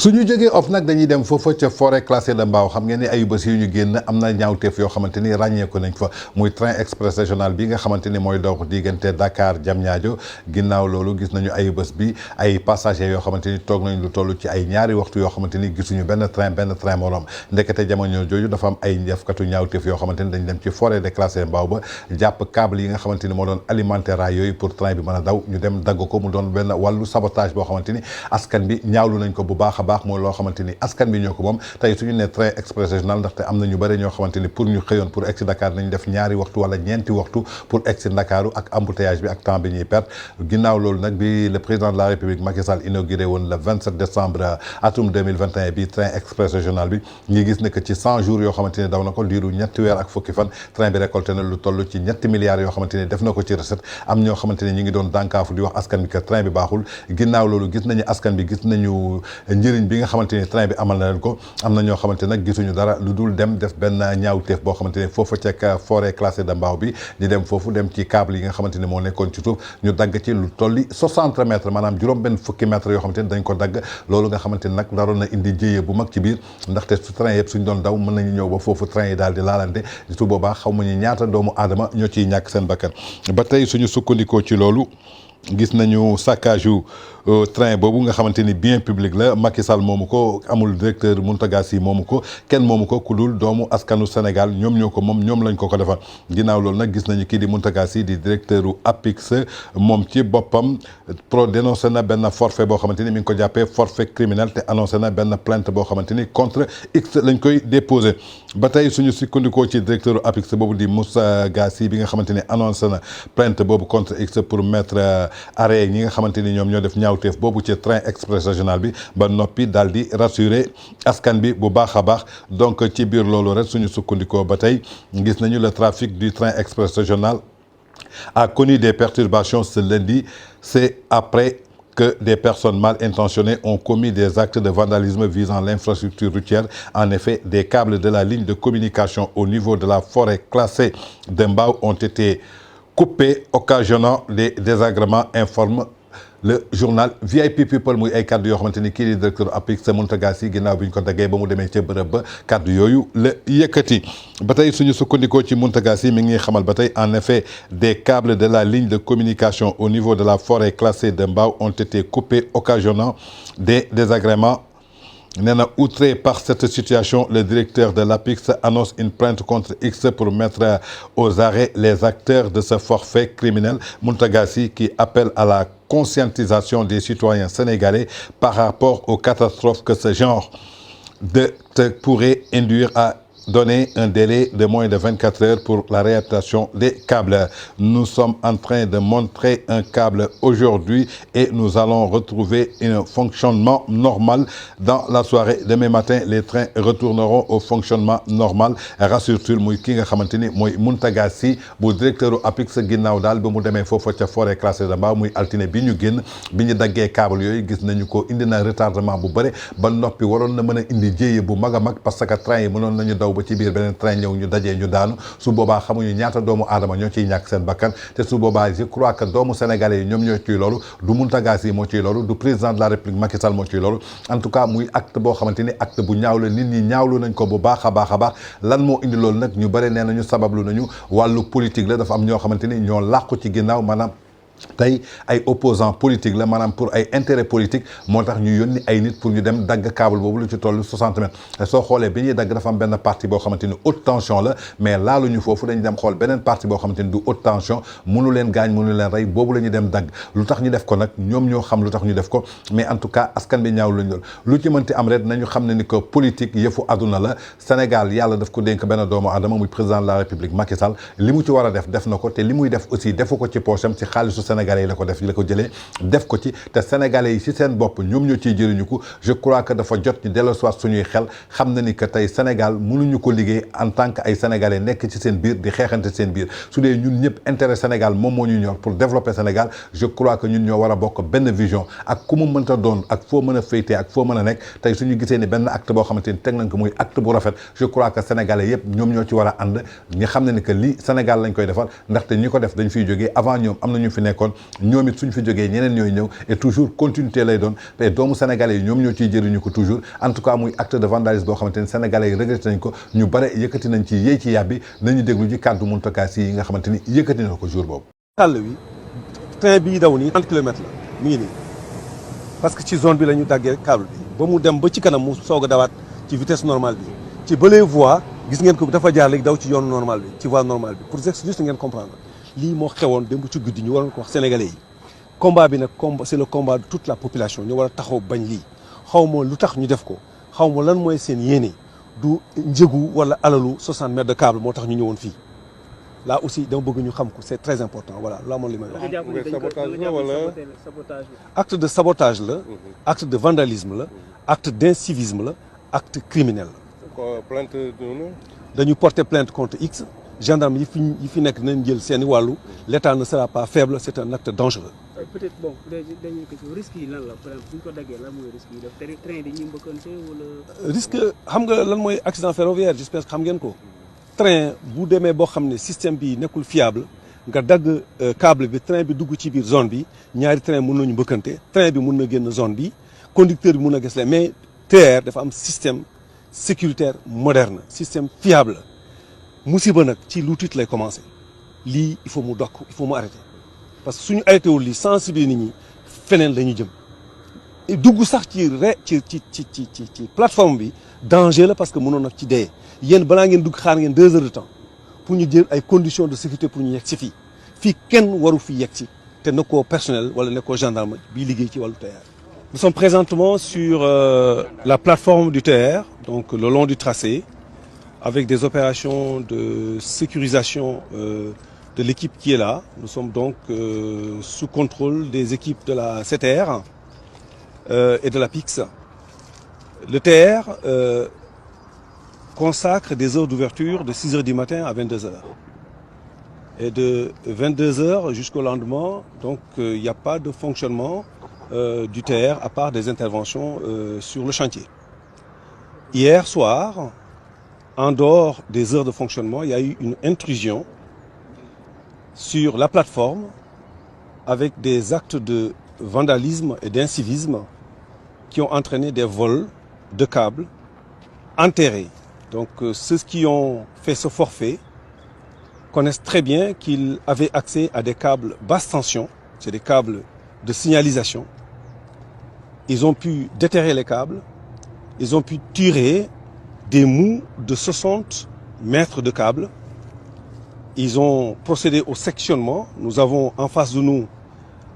suñu jógee OFNAC dañuy dem foofa ca forêt classée de Mbao xam ngeen ni ayu bés yu ñu génn am na ñaawteef yoo xamante ni ràññeeku nañ fa muy train express régional bi nga xamante ni mooy dox diggante Dakar Diamniadio ginnaaw loolu gis nañu ayu bés bi ay passagers yoo xamante ni toog nañ lu toll ci ay ñaari waxtu yoo xamante ni gisuñu benn train morom ndekete jamono jooju dafa am ay defkatu ñaawteef yoo xamante ni dañ dem ci forêt de classée Mbao ba jàpp câble yi nga xamante ni moo doon alimentaire raay yooyu pour train bi mën a daw ñu dem dagg ko mu doon benn wàllu sabotage boo xamante ni askan bi ñaawlu nañ ko bu baax a baax mooy loo xamante ni askan bi ñoo ko moom tey suñu ne train express régional ndaxte am na ñu bëri ñoo xamante ni pour ñu xëyoon pour egsi Dakar nañ def ñaari waxtu wala ñeenti waxtu pour egsi Dakaru ak embouteillage bi ak temps bi ñuy perdre ginnaaw loolu nag bi le président de la République Macky Sall inauguré woon le 27 décembre atum 2021 bi train express régional bi ñi gis ne que ci 100 jours yoo xamante ni daw na ko diiru ñetti weer ak fukki fan train bi récolté na lu toll ci ñetti milliards yoo xamante ni def na ko ci recette am ñoo xamante ni ñi ngi doon dànkaafu di wax askan bi que train bi baaxul ginnaaw loolu gis nañu askan bi gis nañu njëriñ bi nga xamante ni train bi amal na leen ko am na ñoo xamante nag gisuñu dara lu dul dem def benn ñaawteef boo xamante ni foofu ca forêt classée de Mbao bi di dem foofu dem ci câble yi nga xamante ni moo nekkoon ci suuf ñu dagg ci lu tolli 60 mètres maanaam juróom benn fukki mètres yoo xamante ni dañ ko dagg loolu nga xamante ni nag naroon na indi jéyee bu mag ci biir ndaxte su train yëpp suñ doon daw mën nañu ñëw ba foofu train yi daal di laalante su boobaa xaw ma ñu ñaata doomu aadama ñoo ciy ñàkk seen bakkan ba tey suñu sukkandikoo ci loolu gis nañu saccage train boobu nga xamante ni bien public la Macky Sall moomu ko amul directeur Mountaga Sy moomu ko kenn moomu ko ku dul doomu askanu Sénégal ñoom ñoo ko moom ñoom lañ ko defal ginnaaw loolu nag gis nañu kii di Mountaga Sy di directeur u APIX moom ci boppam dénoncé na benn forfait boo xamante ni mi ngi ko jàppee forfait criminel te annoncé na benn plainte boo xamante ni contre X lañ koy déposé ba tey suñu sukkandikoo ci directeur u APIX boobu di Mountaga Sy bi nga xamante ni annoncé na plainte boobu contre X pour mettre arrêt ñi nga xamante ni ñoom ñoo def ñaawteef boobu ci train express régional bi ba noppi daal di rassurer askan bi bu baax a baax donc ci biir loolu rek suñu sukkandikoo ba tey gis nañu le trafic du train express régional a connu des perturbations ce lundi c'est après que des personnes mal intentionnées ont commis des actes de vandalisme visant l'infrastructure routière. En effet, des câbles de la ligne de communication au niveau de la forêt classée de Mbao ont été coupés, occasionnant des désagréments, informe le journal VIP People muy ay kaddu yoo xamante ni kii di directeur APIX Mountaga Sy ginnaaw bi ñu ko daggee ba mu demee ca bërëb ba kaddu yooyu la yëkkati ba tey suñu sukkandikoo ci Mountaga Sy mi ngi xamal ba tey en effet des câbles de la ligne de communication au niveau de la forêt classée de Mbao ont été coupés, occasionnant des désagréments. Outré par cette situation, le directeur de l'APIX annonce une plainte contre X pour mettre aux arrêts les acteurs de ce forfait criminel. Mountaga Sy qui appelle à la conscientisation des citoyens sénégalais par rapport aux catastrophes que ce genre pourrait induire à donner un délai de moins de 24 heures pour la réadaptation des câbles. Nous sommes en train de montrer un câble aujourd'hui et nous allons retrouver un fonctionnement normal dans la soirée. Demain matin, les trains retourneront au fonctionnement normal. Rassure-t-il muy ki nga xamante ni mooy Mountaga Sy bu directeur APIX ginnaaw daal ba mu demee foofa ca forêt classée de Mbao muy altine bi ñu génn bi ñu daggee câble yooyu gis nañu ko indi na retardement bu bëri ba noppi waroon na mën a indi jéye bu mag a mag parce que train yi mënoon nañu daw ba ci biir beneen train ñëw ñu dajee ñu daanu su boobaa xamuñu ñaata doomu aadama ñoo ciy ñàkk seen bakkan te su boobaa je crois que doomu sénégalais yi ñoom ñoo ciy loolu du Mountaga Sy moo ciy loolu du président de la république Macky Sall moo ciy loolu en tout cas muy acte boo xamante ni acte bu ñaaw la nit ñi ñaawlu nañ ko bu baax a baax a baax lan moo indi loolu nag ñu bëri nee nañu sabablu nañu wàllu politique la dafa am ñoo xamante ni ñoo làqu ci ginnaaw maanaam tey ay opposants politiques la maanaam pour ay intérêt politique moo tax ñu yónni ay nit pour ñu dem dagg câble boobu lu ci toll 60 mètres soo xoolee bi ñuy dagg dafa am benn partie boo xamante ni haute tension la mais laaluñu foofu dañu dem xool beneen partie boo xamante ni du haute tension mënu leen gaañ mënu leen rey boobu la ñu dem dagg lu tax ñu def ko nag ñoom ñoo xam lu tax ñu def ko mais en tout cas askan bi ñaaw lañu lool lu ci mënti am rek nañu xam ne ni que politique yëfu àdduna la Sénégal yàlla daf ko dénk benn doomu aadama muy président de la république Macky Sall li mu ci war a def na ko te li muy def aussi defu ko ci poosam ci xaalisu sénégalais yi la ko jëlee def ko ci te sénégalais yi ci seen bopp ñoom ñoo ciy jëriñu ko je crois que dafa jot ñu delloosiwaat suñuy xel xam na ni que tey Sénégal mënuñu ko liggéey en tant que ay sénégalais nekk ci seen biir di xeexante seen biir su dee ñun ñëpp intérêt Sénégal moom moo ñu ñor pour développer Sénégal je crois que ñun ñoo war a bokk benn vision ak ku mu mënta doon ak foo mën a féetee ak foo mën a nekk tey suñu gisee ni benn acte boo xamante ni teg nañ ko muy acte bu rafet je crois que sénégalais yëpp ñoom ñoo ci war a ànd ñi xam ne ni que lii Sénégal lañ koy defal ndaxte ñi ko def dañ fiy jógee avant ñoom am na ñu fi nekk nekkoon ñoom it suñ fi jógee ñeneen ñooy ñëw et toujours continuité lay doon te doomu sénégalais yi ñoom ñoo ciy jëriñu ko toujours en tout cas muy acte de vandalisme boo xamante ni sénégalais yi regretté nañ ko ñu bare yëkkati nañ ci yéey ci yàbbi nañu déglu ji kàddu Mountaga Sy yi nga xamante ni yëkkati na ko jour boobu. xàll wi train bii daw nii 30 kilomètres la mi ngi nii parce que ci zone bi la ñu daggee câble bi ba mu dem ba ci kanam mu soog a dawaat ci vitesse normale bi ci bële voie gis ngeen ko dafa jaar léegi daw ci yoon normal bi ci voie normale bi pour juste ngeen comprendre lii moo xewoon démb ci guddi ñu waroon ko wax sénégalais yi combat bi nag c'est le combat de toute la population ñu war a taxaw bañ lii xaw ma lu tax ñu def ko xaw ma lan mooy seen yéene du njëgu wala alalu 60 mètres de câble moo tax ñu ñëwoon fii là aussi dama bëgg ñu xam ko c'est très important voilà laa moom li may wax. acte de sabotage la. acte de vandalisme la. acte d'incivisme la. acte criminel la. plainte dañu porter plainte contre X gendarme yi fi nekk nañ jël seeni wàllu l'état ne sera pas faible c'est un acte dangereux. peut-être bon dañuy ko risque yi lan la par exemple bu ñu ko daggee lan mooy risque yi def train dañuy mbëkkante wala. risque xam nga lan mooy accident ferroviaire j'espère que xam ngeen ko. train bu demee boo xam ne système bi nekkul fiable nga dagg câble bi train bi dugg ci biir zone bi ñaari train mën nañu mbëkkante train bi mën na génn zone bi conducteur bi mën na gis leen mais TER dafa am système sécuritaire moderne système fiable musiba nag ci lu tuuti lay commencer lii il faut mu dokk il faut mu arrêter parce que suñu arrêté wul lii sensibiliser nit ñi feneen la ñu jëm dugg sax ci plateforme bi danger la parce que mënoon na ci dee yéen balaa ngeen dugg xaar ngeen 2 heures de temps pour ñu jël ay conditions de sécurité pour ñu yegg si fii kenn waru fi yegg si te nekkoo personnel wala nekkoo gendarme bii liggéey ci wàllu TER. Nous sommes présentement sur la plateforme du TER, donc le long du tracé, avec des opérations de sécurisation de l'équipe qui est là. Nous sommes donc sous contrôle des équipes de la CTR et de la PIX. Le TER consacre des heures d'ouverture de 6 heures du matin à 22 heures. Et de 22 heures jusqu'au lendemain, donc il n'y a pas de fonctionnement du TER à part des interventions sur le chantier. Hier soir, en dehors des heures de fonctionnement, il y a eu une intrusion sur la plateforme avec des actes de vandalisme et d'incivisme qui ont entraîné des vols de câbles enterrés. Donc ceux qui ont fait ce forfait connaissent très bien qu'ils avaient accès à des câbles basse tension, c'est des câbles de signalisation. Ils ont pu déterrer les câbles, ils ont pu tirer des mous de 60 mètres de câbles. Ils ont procédé au sectionnement. Nous avons en face de nous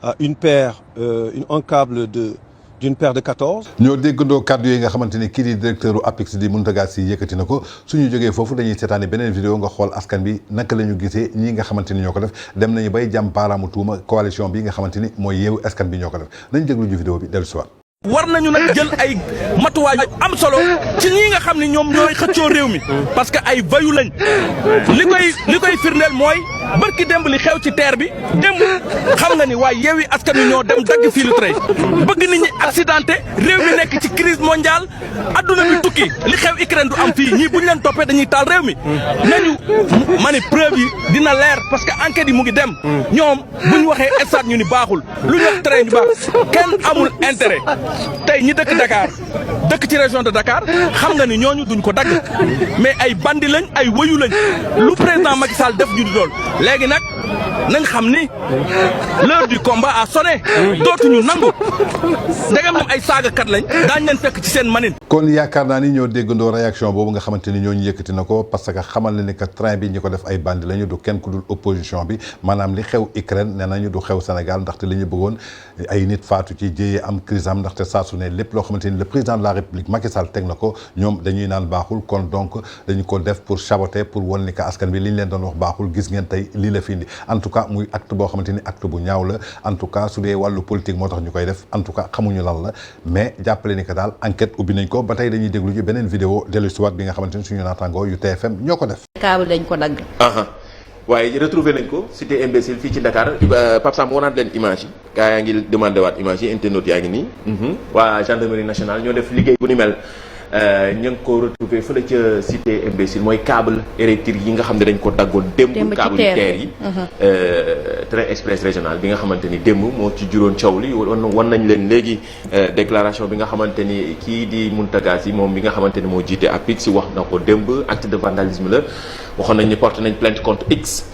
un câble d'une paire de 14. ñoo déggandoo kàddu yi nga xamante ni kii di directeur u APIX di Mountaga Sy yëkkati na ko suñu jógee foofu dañuy seetaani beneen vidéo nga xool askan bi naka la ñu gisee ñii nga xamante ni ñoo ko def dem nañu bay jàmm baaraamu tuuma coalition bi nga xamante ni mooy yeewu askan bi ñoo ko def nañ déglu ju vidéo bi dellu si waat. war nañu nag jël ay matuwaay yu am solo ci ñi nga xam ne ñoom ñooy xëccoo réew mi parce que ay vayu lañ li koy firndeel mooy barki démb li xew ci TER bi démb xam nga ni waaye Yewwi Askan Wi ñoo dem dagg fii lu tray bëgg nit ñi accidenté réew mi nekk ci crise mondiale adduna bi tukki li xew Ukraine du am fii ñii bu ñu leen toppee dañuy taal réew mi nañu ma ni preuve yi dina leer parce que enquête yi mu ngi dem ñoom bu ñu waxee stade ñu ni baaxul lu ñu wax train ñu baax kenn amul intérêt tey ñi dëkk Dakar dëkk ci région de Dakar xam nga ni ñooñu duñ ko dagg mais ay bandi lañ ay wëyu lañ lu président Macky Sall def ñu di lool léegi nag nañ xam ni l'heure du combat a sonné dootuñu nangu ndegam ñoom ay saagakat lañ daañ leen fekk ci seen manin. kon yaakaar naa ni ñoo déggandoo réaction boobu nga xamante ni ñooñu yëkkati na ko parce que xamal na ni que train bi ñi ko def ay bandi lañu du kenn ku dul opposition bi maanaam li xew Ukraine nee nañu du xew Sénégal ndaxte li ñu bëggoon ay nit faatu ci jéyee am crise am ndaxte saa su ne lépp loo xamante ni le président de la République Macky Sall teg na ko ñoom dañuy naan baaxul kon donc dañu ko def pour saboter pour wan ni que askan bi li ñu leen doon wax baaxul gis ngeen tey lii la fi indi en tout cas muy acte boo xamante ni acte bu ñaaw la en tout cas su dee wàllu politique moo tax ñu koy def en tout cas xamuñu lan la mais jàppale ni que daal enquête ubbi nañ ko ba tey dañuy déglu ci beneen vidéo dellu si waat bi nga xamante ni suñu naataangoo yu TFM ñoo ko def. câble dañ ko dagg. waaye retrouvé nañ ko cité imbécile fii ci Dakar Pape Samb wanaat leen image yi gaa yaa ngi demandé waat image yi internautes yaa ngi nii waa gendarmerie nationale ñoo def liggéey bu ni mel ñu ngi ko retrouvé fële ca cité imbécile mooy câble électrique yi nga xam ne dañ ko daggoon démb câble terre yi train express régional bi nga xamante ni démb moo ci juróon coow li wan nañ leen léegi déclaration bi nga xamante ni kii di Mountaga Sy moom bi nga xamante ni moo jiite APIX si wax na ko démb acte de vandalisme la waxoon nañ ni porté nañ plainte contre X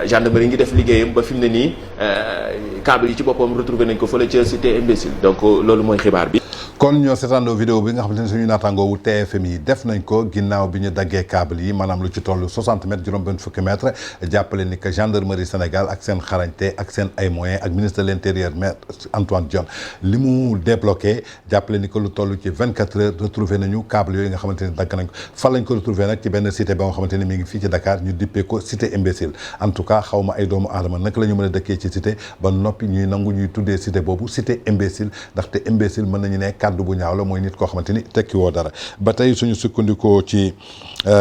gendarmerie ngi def liggéeyam ba fi mu ne nii câble yi ci boppam retrouvé nañ ko fële ca cité imbécile donc loolu mooy xibaar bi. kon ñoo seetaandoo vidéo bi nga xamante ne suñu naataangoo wu TFM yi def nañ ko ginnaaw bi ñu daggee câble yi maanaam lu ci toll 60 mètres juróom-benn fukki mètres jàppale ni que gendarmerie Sénégal ak seen xarañte ak seen ay moyens ak ministre de l'intérieur maître Antoine Diome li mu débloqué jàppale ni que lu toll ci 24 heures retrouvé nañu câble yooyu nga xamante ni dagg nañ ko fan lañ ko retrouvé nag ci benn cité ba nga xamante ni mi ngi fii ci Dakar ñu dippee ko cité imbécile en tout cas xaw ma ay doomu aadama naka la ñu mën a dëkkee ci cité ba noppi ñuy nangu ñuy tuddee cité boobu cité imbécile ndaxte imbécile mën nañu ne kàddu bu ñaaw la mooy nit koo xamante ni tekki woo dara ba tey suñu sukkandikoo ci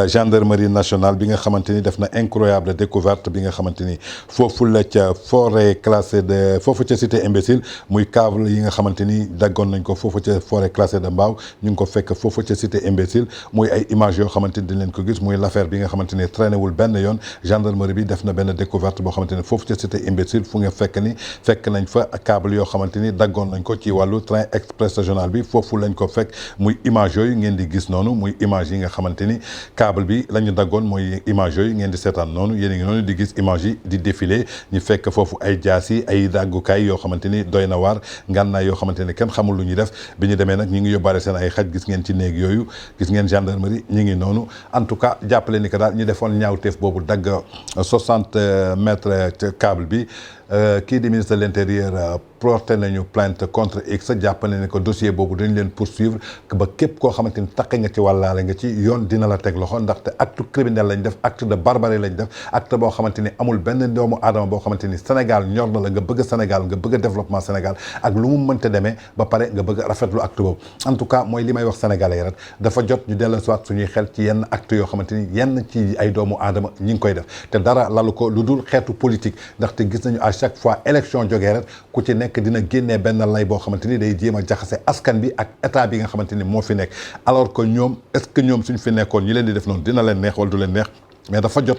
gendarmerie nationale bi nga xamante ni def na incroyable découverte bi nga xamante ni foofu la ca forêt classée de foofu ca cité imbécile muy câble yi nga xamante ni daggoon nañ ko foofu ca forêt classée de Mbao ñu ngi ko fekk foofu ca cité imbécile muy ay images yoo xamante ni dañ leen ko gis muy l'affaire bi nga xamante ni traîné wul benn yoon gendarmerie bi def na benn découverte boo xamante ni foofu ca cité imbécile fu nga fekk ni fekk nañ fa câble yoo xamante ni daggoon nañ ko ci wàllu train express régional bi foofu lañ ko fekk muy image yooyu ngeen di gis noonu muy image yi nga xamante ni câble bi la ñu daggoon mooy image yooyu ngeen di seetaan noonu yéen a ngi noonu di gis image yi di défilé ñu fekk foofu ay jaas yi ay daggukaay yoo xamante ni doy na waar ngànnaay yoo xamante ni kenn xamul lu ñuy def bi ñu demee nag ñu ngi yóbbaale seen ay xaj gis ngeen ci néeg yooyu gis ngeen gendarmerie ñu ngi noonu en tout cas jàppale ni que daal ñu defoon ñaawteef boobu dagg 60 mètres câble bi kii di ministre de l'intérieur porté nañu plainte contre X jàppale ne ko dossier boobu dañ leen poursuivre ba képp koo xamante ni taqe nga ci wàllaale nga ci yoon dina la teg loxo ndaxte acte criminel lañ def acte de barbarie lañ def acte boo xamante ni amul benn doomu aadama boo xamante ni Sénégal ñor na la nga bëgg Sénégal nga bëgg développement Sénégal ak lu mu mënte demee ba pare nga bëgg rafetlu acte boobu en tout cas mooy li may wax sénégalais yi rek dafa jot ñu dellu siwaat suñuy xel ci yenn acte yoo xamante ni yenn ci ay doomu aadama ñi ngi koy def te dara lalu ko lu dul xeetu politique ndaxte gis nañu à chaque fois élection jógee rek ku ci nekk dina génnee benn lay boo xamante ni day jéem a jaxase askan bi ak état bi nga xamante ni moo fi nekk alors que ñoom est-ce que ñoom suñ fi nekkoon ñi leen di def noonu dina leen neex wala du leen neex mais dafa jot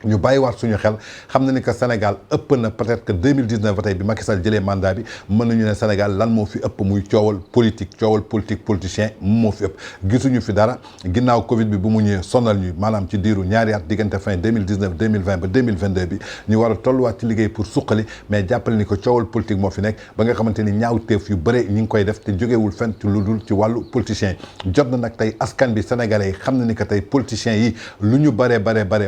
ñu bàyyiwaat suñu xel xam na ni que Sénégal ëpp na peut-être que 2019 ba tey bi Macky Sall jëlee mandat bi mën nañu ne Sénégal lan moo fi ëpp muy coowal politique politicien moo fi ëpp gisuñu fi dara ginnaaw Covid bi bu mu ñëwee sonal ñu maanaam ci diiru ñaari at diggante fin 2019 2020 ba 2022 bi ñu war a tolluwaat ci liggéey pour suqali mais jàppale ni que coowal politique moo fi nekk ba nga xamante ni ñaawteef yu bëre ñi ngi koy def te jógewul fenn ci lu dul ci wàllu politicien jot na nag tey askan bi sénégalais yi xam na ni que tey politiciens yi lu ñu bare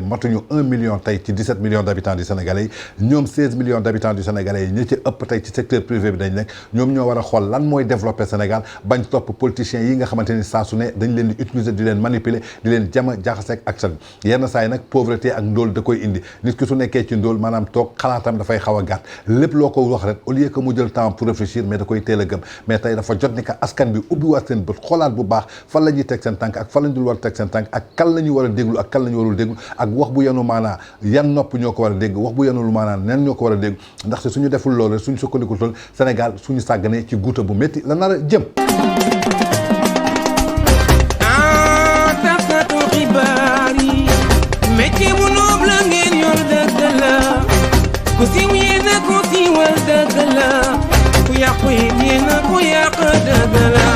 matuñu 1 million tey ci 17 millions d'habitants du Sénégalais yi ñoom 16 millions d'habitants du Sénégalais yi ñi ci ëpp tey ci secteur privé bi dañ nekk ñoom ñoo war a xool lan mooy développer Sénégal bañ topp politiciens yi nga xamante ni saa su ne dañ leen di utiliser di leen manipuler di leen jama jaxaseeg ak seen yenn saa yi nag pauvreté ak ndóol da koy indi nit ki su nekkee ci ndóol maanaam toog xalaatam dafay xaw a gàtt lépp loo ko wax rek au lieu que mu jël temps pour réfléchir mais da koy teel a gëm mais tey dafa jot ni que askan bi ubbiwaat seen bët xoolaat bu baax fan la ñuy teg seen tànk ak fan la ñu dul war a teg seen tànk ak kan la ñu war a déglu ak kan la ñu warul déglu ak wax bu yenu maanaa yan nopp ñoo ko war a dégg wax bu yenul maanaam nen ñoo ko war a dégg ndaxte suñu deful loolu suñu sukkandikul loolu Sénégal suñu sàgganee ci guuta bu métti la nar a jëm. taskatu xibaar yi métier bu noob la ngeen yor dëgg la ku siiw yéen a ko siiwal dëgg la ku yàqu yéen a ko yàq dëgg la